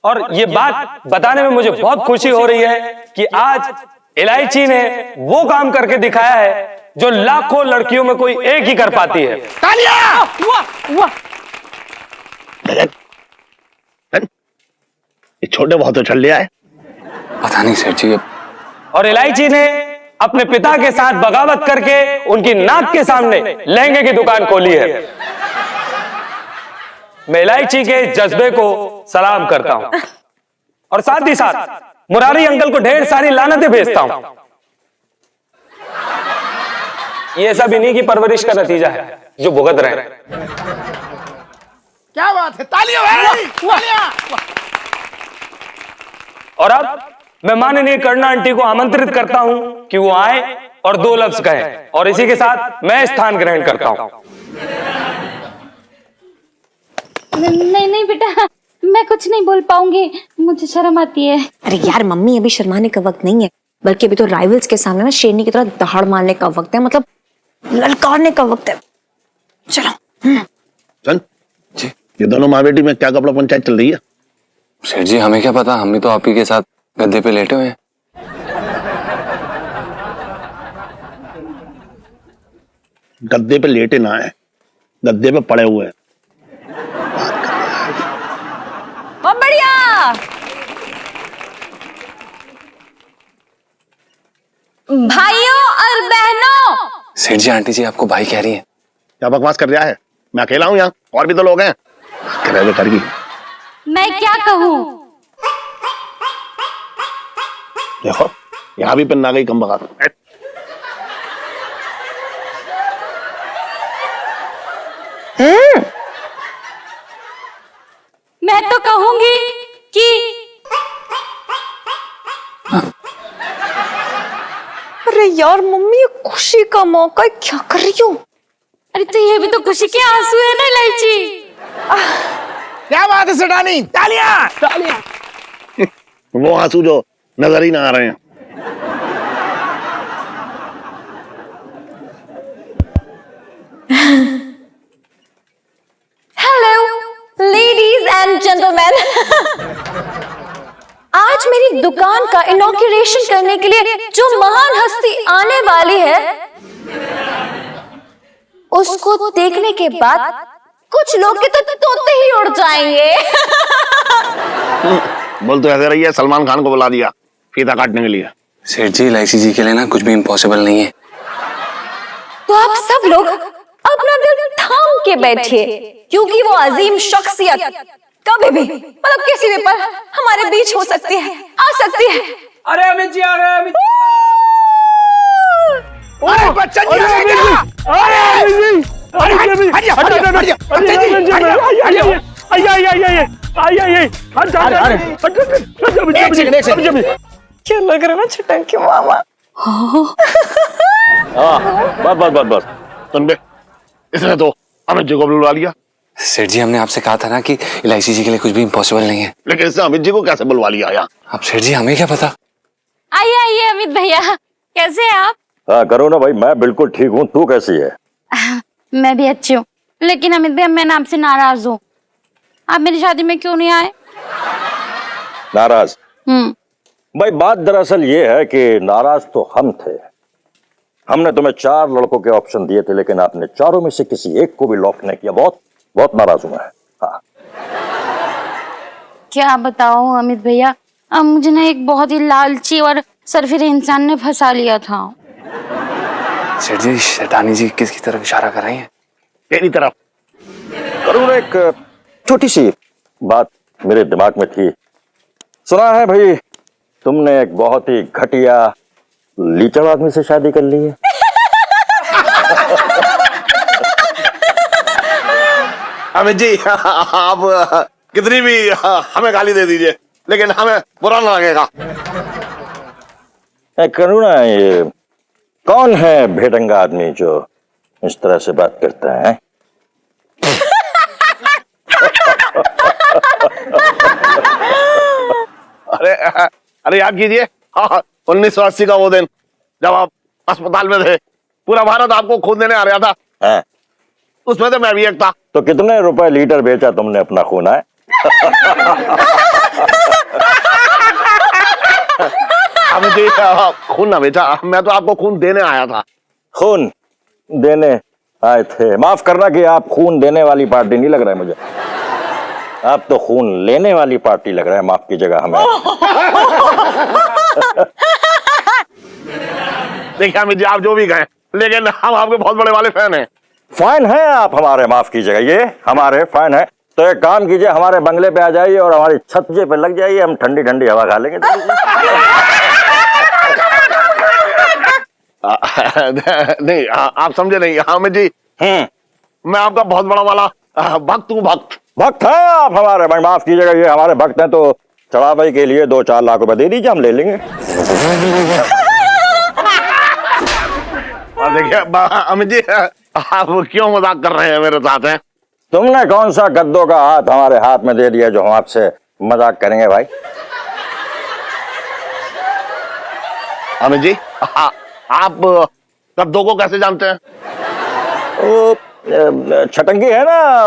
Speaker 9: और ये बात बताने में मुझे बहुत खुशी हो रही है कि आज इलायची ने वो काम करके दिखाया है जो लाखों लड़कियों में कोई एक ही कर पाती है।
Speaker 1: ये छोटे बहुत तो चल लिया है।
Speaker 4: पता नहीं सेठ जी।
Speaker 9: और इलायची ने अपने पिता के साथ बगावत करके उनकी नाक के सामने लहंगे की दुकान खोली है। मैं इलायची के जज्बे को सलाम करता हूं और साथ ही साथ मुरारी अंकल को ढेर सारी लानतें भेजता हूं। ये सब इन्हीं की परवरिश का नतीजा है जो भुगत रहे हैं।
Speaker 8: क्या बात है, तालियां भाई, तालियां।
Speaker 9: और अब मैं माननीय करुणा आंटी को आमंत्रित करता हूं कि वो आए और 2 लफ्ज कहें और इसी के साथ मैं स्थान ग्रहण करता हूं।
Speaker 3: नहीं नहीं बेटा, मैं कुछ नहीं बोल पाऊंगी, मुझे शर्म आती है।
Speaker 2: अरे यार मम्मी, अभी शर्माने का वक्त नहीं है, बल्कि अभी तो राइवल्स के सामने ना शेरनी की तरह दहाड़ मारने का वक्त है, मतलब ललकारने का वक्त है। चलो।
Speaker 1: चल जी। ये दोनों माँ बेटी में क्या कपड़ा पंचायत चल रही है?
Speaker 4: सेठ जी हमें क्या पता, हम भी तो आप ही के साथ गद्दे पे लेटे हुए हैं।
Speaker 1: गद्दे पे लेटे ना है, गद्दे पे पड़े हुए हैं।
Speaker 2: बहुत बढ़िया भाइयों और बहनों।
Speaker 4: सेठ जी आंटी जी आपको भाई कह रही है।
Speaker 1: क्या बकवास कर रहा है? मैं अकेला हूं यहाँ, और भी तो लोग हैं। करेगी।
Speaker 3: मैं क्या कहूँ?
Speaker 1: देखो यहाँ भी पिन आ गई, कम बगा।
Speaker 3: मैं तो कहूंगी कि
Speaker 2: अरे यार मम्मी, खुशी का मौका क्या कर रही हो?
Speaker 3: अरे तो ये भी तो खुशी के आंसू है ना इलायची।
Speaker 8: क्या बात है सेठानी, तालियां तालियां।
Speaker 1: वो आंसू जो नजर ही ना आ रहे हैं।
Speaker 2: हेलो लेडीज एंड जेंटलमैन, आज मेरी दुकान का इनॉग्रेशन करने के लिए जो महान हस्ती आने वाली है, उसको देखने के बाद कुछ लोग के तो तोते ही उड़ जाएंगे।
Speaker 1: बोल तो ऐसे रही है, सलमान खान को बुला दिया फीता काटने के लिए।
Speaker 4: सेठ जी, इलायची जी के लिए ना कुछ भी इम्पॉसिबल नहीं है।
Speaker 2: तो आप सब लोग अपना दिल थाम के बैठिए, क्योंकि वो अजीम शख्सियत कभी भी मतलब किसी भी पल हमारे बीच हो सकती है, आ सकती है।
Speaker 9: अरे अमित जी आ गए, अमित
Speaker 8: अरे बच्चन जी आ गए क्या? अरे अमित जी, अरे हटिया हटिया हटिया
Speaker 5: क्या लग रहा है ना छटंकी मामा?
Speaker 1: बस सुन बे, इसने तो अमित जी को बुलवा लिया।
Speaker 4: सेठ जी, हमने आपसे कहा था ना कि इलायची जी के लिए कुछ भी इम्पॉसिबल नहीं है।
Speaker 1: लेकिन इसने अमित जी को कैसे बुलवा लिया यहाँ?
Speaker 4: अब सेठ जी, हमें क्या पता।
Speaker 3: आइए आइए अमित भैया, कैसे हैं आप?
Speaker 11: हाँ करो ना भाई, मैं बिल्कुल ठीक हूँ। तू कैसी है?
Speaker 3: मैं भी अच्छी हूँ, लेकिन अमित भैया मैं आपसे नाराज हूँ। आप मेरी शादी में क्यों नहीं आए?
Speaker 11: नाराज? भाई बात दरअसल ये है कि नाराज तो हम थे। हमने तुम्हें 4 लड़कों के ऑप्शन दिए थे, लेकिन आपने चारों में से किसी एक को भी लॉक नहीं किया। बहुत बहुत नाराज हूं मैं। हाँ।
Speaker 3: क्या बताऊं अमित भैया, अब मुझे ना एक बहुत ही लालची और सरफिरे इंसान ने फंसा लिया था।
Speaker 4: सेठ जी, शैतानी जी किसकी तरफ इशारा कर रही हैं?
Speaker 1: तेरी तरफ।
Speaker 11: करूँ, एक छोटी सी बात मेरे दिमाग में थी। सुना है भाई तुमने एक बहुत ही घटिया लीचड़ आदमी से शादी कर ली है।
Speaker 1: अमित जी, आप कितनी भी हमें गाली दे दीजिए, लेकिन हमें बुरा ना लगेगा।
Speaker 11: करुणा, ये कौन है भेड़ंगा आदमी जो इस तरह से बात करता है?
Speaker 1: अरे याद कीजिए 1980 का वो दिन जब आप अस्पताल में थे, पूरा भारत आपको खून देने आ रहा था।
Speaker 11: है?
Speaker 1: उसमें तो मैं भी एक था।
Speaker 11: तो कितने रुपए लीटर बेचा तुमने अपना खून? है
Speaker 1: अमित जी, खून ना बेचा, मैं तो आपको खून देने आया था।
Speaker 11: खून देने आए थे? माफ करना कि आप खून देने वाली पार्टी नहीं लग रहा है मुझे, आप तो खून लेने वाली पार्टी लग रहा है। माफ कीजिएगा हमें।
Speaker 1: देखिए अमित जी, आप जो भी कहें, लेकिन हम आपके बहुत बड़े वाले फैन हैं।
Speaker 11: फैन है आप हमारे? माफ कीजिएगा, ये हमारे फैन है। तो एक काम कीजिए, हमारे बंगले पे आ जाइए और हमारी छत पे लग जाइए, हम ठंडी ठंडी हवा खा लेंगे।
Speaker 1: नहीं, आप समझे नहीं अमित जी। मैं आपका बहुत बड़ा वाला भक्त हूँ।
Speaker 11: भक्त है आप हमारे? भाई माफ कीजिएगा, ये हमारे भक्त हैं, तो चढ़ावाई के लिए 2-4 लाख रुपए दे दीजिए, हम ले लेंगे।
Speaker 1: और देखिए अमित जी, आप क्यों मजाक कर रहे हैं मेरे साथ? हैं
Speaker 11: तुमने कौन सा गद्दों का हाथ हमारे हाथ में दे दिया जो हम आपसे मजाक करेंगे भाई?
Speaker 1: अमित जी, आप गद्दों को कैसे जानते हैं?
Speaker 11: वो छटंगी है ना,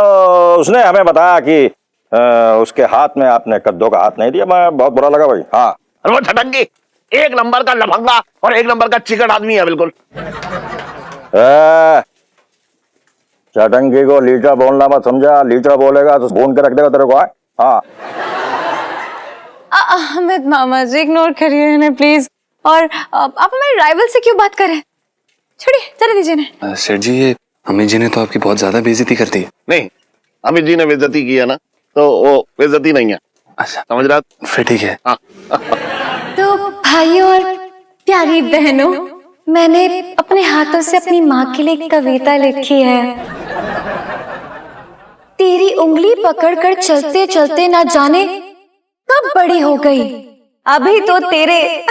Speaker 11: उसने हमें बताया कि उसके हाथ में आपने कद्दों का हाथ नहीं दिया। मैं बहुत बुरा लगा भाई। हाँ,
Speaker 1: अरे वो छटंगी एक नंबर का लफंगा और एक नंबर का चिकट आदमी है, बिल्कुल।
Speaker 11: छटंगी को लीचा बोलना मत समझा, लीचा बोलेगा तो भून के रख देगा तेरे को। हाँ
Speaker 2: अमित मामा जी, इग्नोर करिए ना प्लीज। और आप हमारे राइवल से क्यों बात करें? छोड़िए, चले दीजिए ना।
Speaker 4: सेठ जी, ये अमित जी ने तो आपकी बहुत ज्यादा बेइज्जती कर दी है।
Speaker 1: नहीं, अमित जी ने बेइज्जती की है ना, तो वो बेइज्जती नहीं है।
Speaker 4: अच्छा,
Speaker 1: समझ रहा?
Speaker 4: फिर ठीक है।
Speaker 1: हाँ।
Speaker 2: तो भाइयों और प्यारी बहनों, मैंने अपने हाथों से अपनी माँ के लिए कविता लिखी है। तेरी उंगली पकड़कर चलते चलते ना जाने कब बड़ी हो गई, अभी तो तेरे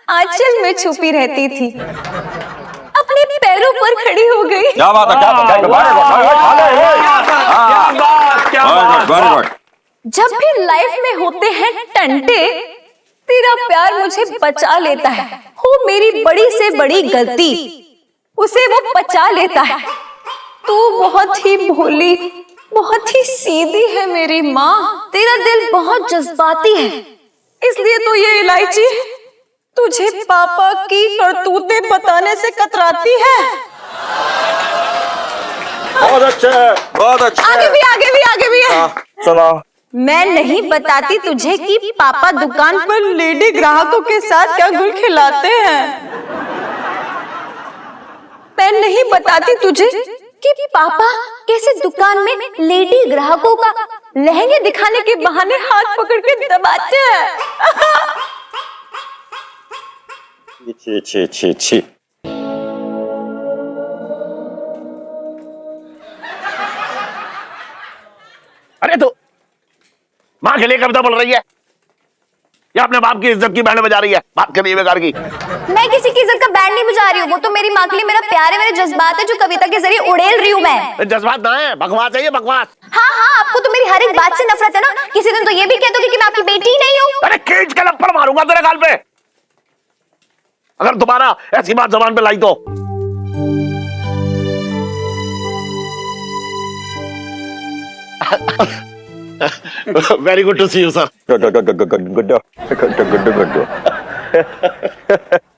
Speaker 2: आंचल में छुपी रहती थी। अपने पैरों पर खड़ी हो गई।
Speaker 11: क्या बात है, क्या
Speaker 2: जब भी लाइफ में होते हैं टंटे, तेरा प्यार मुझे बचा लेता है। हो मेरी बड़ी से बड़ी गलती, उसे वो बचा लेता है। तू बहुत ही भोली, बहुत ही सीधी है मेरी माँ। तेरा दिल बहुत जज्बाती है, इसलिए तो ये इलायची तुझे पापा की करतूतें बताने से कतराती है।
Speaker 11: बहुत अच्छे, बहुत अच्छे।
Speaker 2: आगे भी है।
Speaker 11: सुनो,
Speaker 2: मैं नहीं बताती तुझे कि पापा दुकान पर लेडी ग्राहकों के साथ क्या गुल खिलाते हैं। मैं नहीं बताती तुझे कि पापा कैसे दुकान में लेडी ग्राहकों का लहंगे दिखाने के बहाने हाथ पकड़ के दबाते हैं।
Speaker 11: छी छी छी छी।
Speaker 1: अरे तो माँ के लिए कविता बोल रही है या अपने बाप की इज्जत की बैंड बजा रही है? बात कर रही है बेकार की।
Speaker 2: मैं किसी की इज्जत का बैंड नहीं बजा रही हूँ, वो तो मेरी माँ के लिए मेरा प्यार है, मेरे जज्बात है जो कविता के जरिए उड़ेल रही हूँ मैं।
Speaker 1: जज्बात ना है, बकवास है ये, बकवास।
Speaker 2: हाँ हाँ, आपको तो मेरी हर एक बात से नफरत है ना। किसी दिन तो ये भी कह दोगे कि मैं आपकी बेटी ही नहीं हूँ।
Speaker 1: अरे खींच के लप्पड़ मारूंगा तेरे गाल पे अगर दोबारा ऐसी बात जबान पे लाई तो। Very good to see you sir.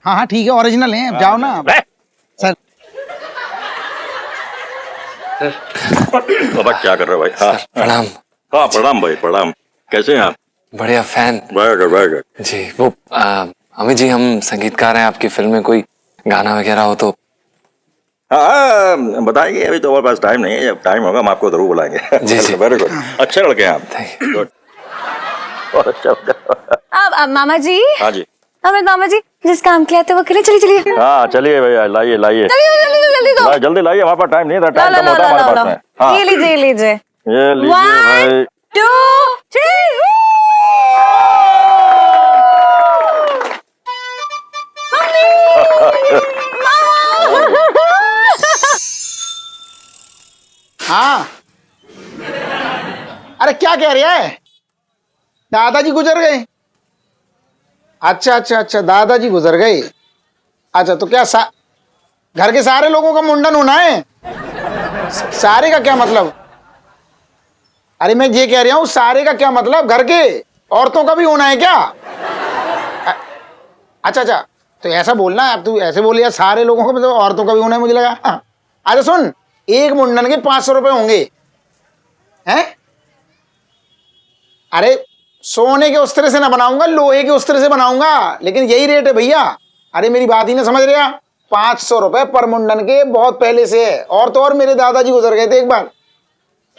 Speaker 7: हाँ हाँ ठीक है, ओरिजिनल है, अब जाओ ना सर।
Speaker 11: बाबा क्या कर रहे हो भाई? हाँ
Speaker 4: प्रणाम।
Speaker 11: हाँ प्रणाम भाई, प्रणाम। कैसे हैं आप?
Speaker 4: बढ़िया, फैन।
Speaker 11: वेरी
Speaker 4: जी वो अमित जी, हम संगीतकार हैं, आपकी फिल्म में कोई गाना वगैरह हो तो।
Speaker 11: हाँ बताएंगे, अभी तो हमारे पास टाइम नहीं है, जब टाइम होगा हम आपको जरूर बुलाएंगे।
Speaker 4: जी जी,
Speaker 11: वेरी गुड, अच्छे लड़के हैं आप।
Speaker 4: Thank you.
Speaker 11: गुड, बहुत अच्छा।
Speaker 2: अब मामा जी।
Speaker 11: हाँ जी।
Speaker 2: हमें मामा जी जिस काम के आते वो करिए। चलिए चलिए
Speaker 11: हाँ चलिए भैया, लाइए लाइए जल्दी लाइए, हमारे पास टाइम नहीं था, टाइम कम होता है हमारे पास में। हाँ
Speaker 2: ये लीजिए
Speaker 11: ये लीजिए भाई।
Speaker 2: 1 2 3।
Speaker 7: हाँ अरे क्या कह रहा है? दादाजी गुजर गए? अच्छा अच्छा अच्छा, दादाजी गुजर गए। अच्छा तो क्या घर के सारे लोगों का मुंडन होना है? सारे का क्या मतलब? अरे मैं ये कह रहा हूं, सारे का क्या मतलब? घर के औरतों का भी होना है क्या? अच्छा अच्छा, तो ऐसा बोलना है। अब तू ऐसे बोल यार, सारे लोगों का मतलब औरतों का भी होना है, मुझे लगा। अच्छा सुन, एक मुंडन के 500 रुपए होंगे हैं? अरे सोने के उस्तरे से ना बनाऊंगा, लोहे के उस्तरे से बनाऊंगा, लेकिन यही रेट है भैया। अरे मेरी बात ही ना समझ रहे? 500 रुपए पर मुंडन के बहुत पहले से है। और तो और मेरे दादाजी गुजर गए थे एक बार।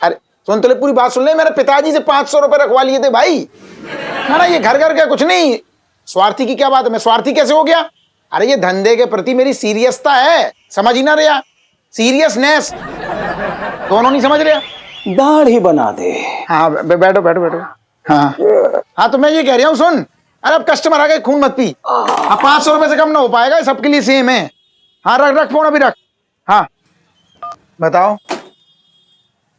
Speaker 7: अरे सुन तो ले, पूरी बात सुन ले। मेरे पिताजी से 500 रुपए रखवा लिए थे भाई। ना ना, ये घर घर का कुछ नहीं। स्वार्थी की क्या बात है? मैं स्वार्थी कैसे हो गया? अरे ये धंधे के प्रति मेरी सीरियसता है, समझ ही ना रहा। सीरियसनेस दोनों नहीं समझ रहे।
Speaker 8: दाढ़ी बना दे।
Speaker 7: हाँ बैठो बैठो बैठो। हाँ हाँ, तो मैं ये कह रहा हूँ, सुन। अरे अब कस्टमर आ गए, खून मत पी। हाँ 500 रुपए से कम ना हो पाएगा, सबके लिए सेम है। हाँ रख रख फोन, अभी रख। हाँ बताओ।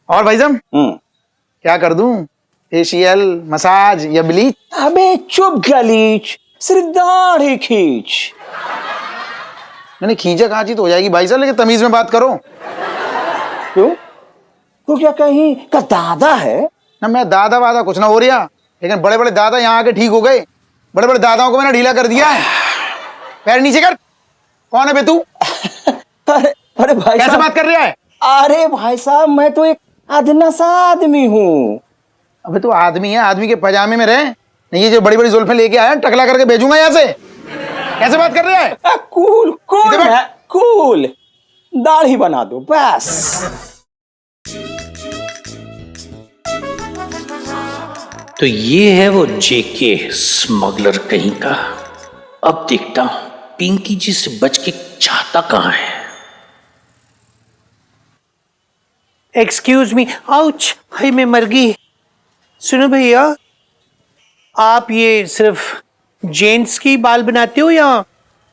Speaker 7: और भाई साहब क्या कर दूं? फेशियल, मसाज या ब्लीच?
Speaker 8: अबे चुप गलीच, सिर्फ दाढ़ी खींच।
Speaker 7: मैंने खींचा खांची तो हो जाएगी भाई साहब, लेकिन तमीज में बात करो।
Speaker 8: क्यों? तू क्या कहीं का दादा है?
Speaker 7: ना मैं दादा वादा कुछ ना हो रहा, लेकिन बड़े बड़े दादा यहाँ आके ठीक हो गए। बड़े बड़े दादाओं को मैंने ढीला कर दिया है। पैर नीचे कर। कौन है बे तू?
Speaker 8: अरे भाई
Speaker 7: कैसे
Speaker 8: साहब,
Speaker 7: बात कर रहा है?
Speaker 8: अरे भाई साहब, मैं तो एक अदना सा आदमी हूँ।
Speaker 7: अबे तू आदमी है, आदमी के पजामे में रहे। नहीं ये जो बड़ी बड़ी जुल्फे लेके आया, टकला करके भेजूंगा यहाँ से। कैसे बात कर रहा है?
Speaker 8: कूल कूल है, कूल। दाढ़ी बना दो बस।
Speaker 12: तो ये है वो जेके स्मगलर कहीं का। अब देखता हूं पिंकी जी से बच के चाहता कहां है।
Speaker 8: एक्सक्यूज मी, आउच, भाई मैं मर गई। सुनो भैया, आप ये सिर्फ जेंट्स की बाल बनाते हो या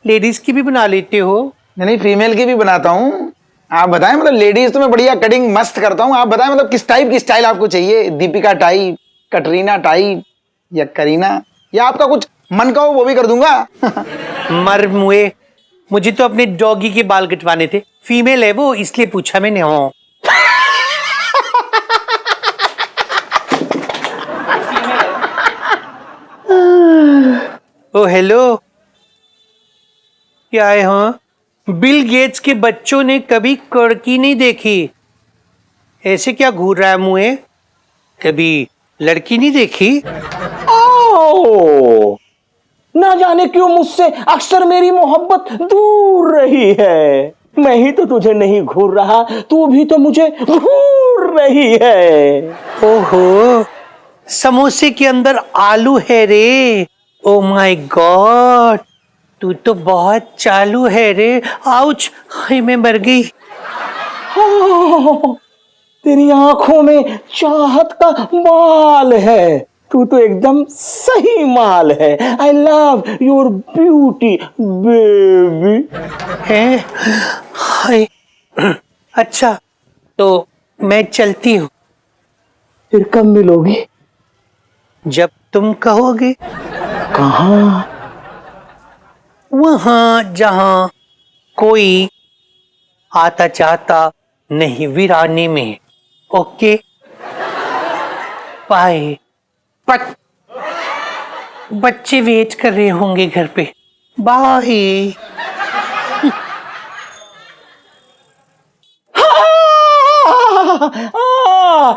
Speaker 8: लेडीज की भी बना लेते हो?
Speaker 7: नहीं फीमेल की भी बनाता हूँ। आप बताएं, मतलब लेडीज तो मैं बढ़िया कटिंग मस्त करता हूँ। आप बताएं मतलब किस टाइप की स्टाइल आपको चाहिए? दीपिका टाइप, कटरीना टाइप या करीना, या आपका कुछ मन का हो वो भी कर दूंगा।
Speaker 12: मर मुए, मुझे तो अपने डॉगी के बाल कटवाने थे, फीमेल है वो इसलिए पूछा मैंने। हाँ ओ हेलो, क्या है? हाँ, बिल गेट्स के बच्चों ने कभी कड़की नहीं देखी, ऐसे क्या घूर रहा है मुए? कभी लड़की नहीं देखी?
Speaker 13: ओ, ना जाने क्यों मुझसे अक्सर मेरी मोहब्बत दूर रही है। मैं ही तो तुझे नहीं घूर रहा, तू भी तो मुझे घूर रही है।
Speaker 12: ओहो, समोसे के अंदर आलू है रे। ओ माय गॉड, तू तो बहुत चालू है रे। आउच, हाय मैं मर गई।
Speaker 13: हाँ, तेरी आंखों में चाहत का माल है, तू तो एकदम सही माल है। I love your beauty baby.
Speaker 12: है हाय, अच्छा तो मैं चलती हूँ।
Speaker 13: फिर कब मिलोगी?
Speaker 12: जब तुम कहोगे।
Speaker 13: कहाँ?
Speaker 12: वहां जहां कोई आता जाता नहीं वीराने में। Okay bye. बच्चे वेट कर रहे होंगे घर पे। Bye.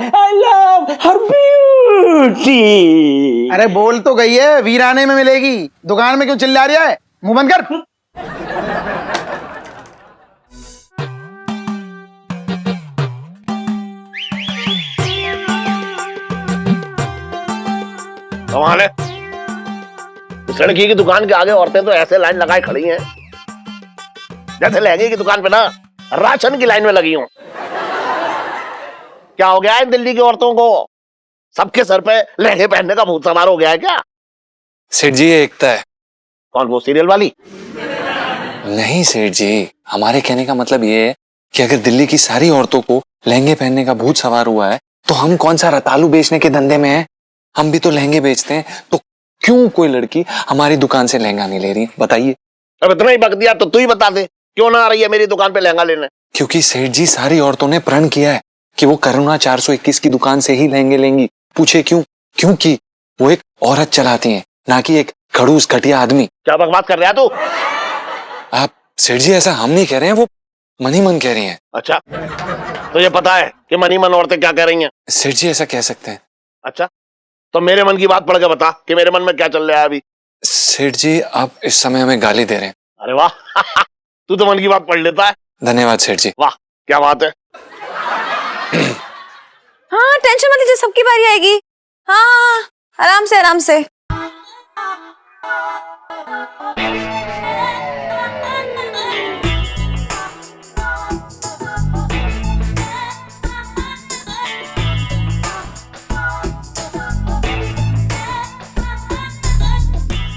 Speaker 13: I love her beauty.
Speaker 7: अरे बोल तो गई है वीराने में मिलेगी, दुकान में क्यों चिल्ला रहा है? मुंह बंद कर।
Speaker 1: कमाल है, इस लड़की की दुकान के आगे औरतें तो ऐसे लाइन लगाए खड़ी हैं जैसे लहंगे की दुकान पे ना राशन की लाइन में लगी हूं। क्या हो गया है दिल्ली की औरतों को? सबके सर पे लहंगे पहनने का भूत सवार हो गया है क्या?
Speaker 4: सेठ जी ये एकता है।
Speaker 1: कौन, वो सीरियल वाली?
Speaker 4: नहीं सेठ जी, हमारे कहने का मतलब ये है कि अगर दिल्ली की सारी औरतों को लहंगे पहनने का भूत सवार हुआ है तो हम कौन सा रतालू बेचने के धंधे में हैं? हम भी तो लहंगे बेचते हैं, तो क्यों कोई लड़की हमारी दुकान से लहंगा नहीं ले रही? बताइए।
Speaker 1: अब इतना ही बक दिया तो तू ही बता दे, क्यों ना आ रही है मेरी दुकान पे लहंगा लेने?
Speaker 4: क्योंकि सेठ जी सारी औरतों ने प्रण किया है कि वो करुणा 421 की दुकान से ही लहंगे लेंगी। पूछे क्यों? क्योंकि वो एक औरत चलाती हैं, ना कि एक खड़ूस घटिया आदमी।
Speaker 1: क्या बकवास कर रहा है तू?
Speaker 4: आप सेठ जी ऐसा हम नहीं कह रहे हैं, वो मन ही मन कह रही हैं।
Speaker 1: अच्छा, तो ये पता है कि मन ही मन औरतें क्या कह रही हैं?
Speaker 4: सेठ जी ऐसा कह सकते हैं।
Speaker 1: अच्छा, तो मेरे मन की बात पढ़ के बता कि मेरे मन में क्या चल रहा है अभी।
Speaker 4: सेठ जी आप इस समय हमें गाली दे रहे हैं।
Speaker 1: अरे वाह तू तो मन की बात पढ़ लेता है।
Speaker 4: धन्यवाद सेठ जी।
Speaker 1: वाह क्या बात है।
Speaker 2: हाँ टेंशन मत लीजिए, सबकी बारी आएगी। हाँ आराम से आराम से।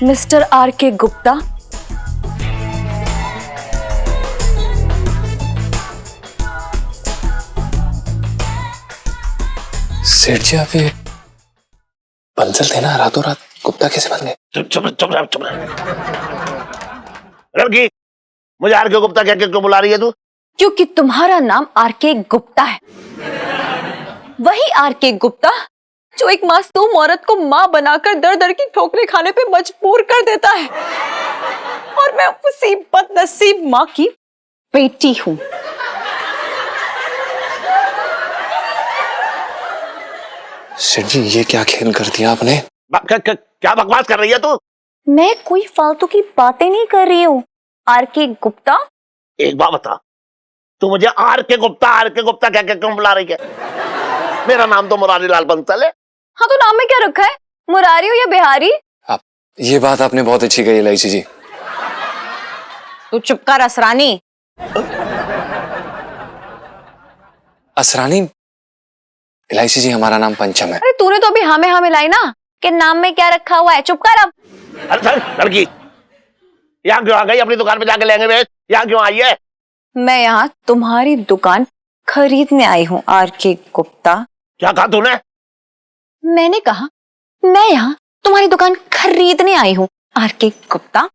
Speaker 2: मिस्टर आर के गुप्ता,
Speaker 4: सेठ जी आप ये बंसल थे ना, रातों रात गुप्ता कैसे बन गए?
Speaker 1: चुप चुप चुप चुप चुप। लड़की, मुझे आर के गुप्ता कह के क्यों बुला रही है तू?
Speaker 2: क्योंकि तुम्हारा नाम आर के गुप्ता है। वही आर के गुप्ता जो एक मासूम औरत को मां बनाकर दर दर की ठोकरें खाने पे मजबूर कर देता है, और मैं उसी बदनसीब मां की बेटी हूं।
Speaker 4: सेठ जी ये क्या खेल कर दिया आपने?
Speaker 1: क्या बकवास कर रही है तू?
Speaker 2: मैं कोई फालतू की बातें नहीं कर रही हूँ। आर के गुप्ता,
Speaker 1: एक बात बता, तू मुझे आर के गुप्ता कह के क्यों बुला रही है? मेरा नाम तो मुरारी लाल बंसल है।
Speaker 2: हाँ तो नाम में क्या रखा है, मुरारी हो या बिहारी?
Speaker 4: आप ये बात आपने बहुत अच्छी कही इलायची जी।
Speaker 2: तू चुप कर असरानी।
Speaker 4: असरानी? इलायची जी हमारा नाम पंचम है।
Speaker 2: अरे तूने तो अभी हाँ में हाँ मिलाई ना कि नाम में क्या रखा हुआ है। चुप कर अब।
Speaker 1: अरे लड़की, यहाँ क्यों आ गई? अपनी दुकान पे जाके लहंगे बेच, यहाँ क्यों आई है?
Speaker 2: मैं यहाँ तुम्हारी दुकान खरीदने आई हूँ आर.के. गुप्ता।
Speaker 1: क्या कहा तूने?
Speaker 2: मैंने कहा मैं यहाँ तुम्हारी दुकान खरीदने आई हूँ आर.के. गुप्ता।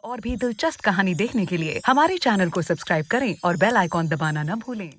Speaker 14: और भी दिलचस्प कहानी देखने के लिए हमारे चैनल को सब्सक्राइब करें और बेल आइकॉन दबाना न भूलें।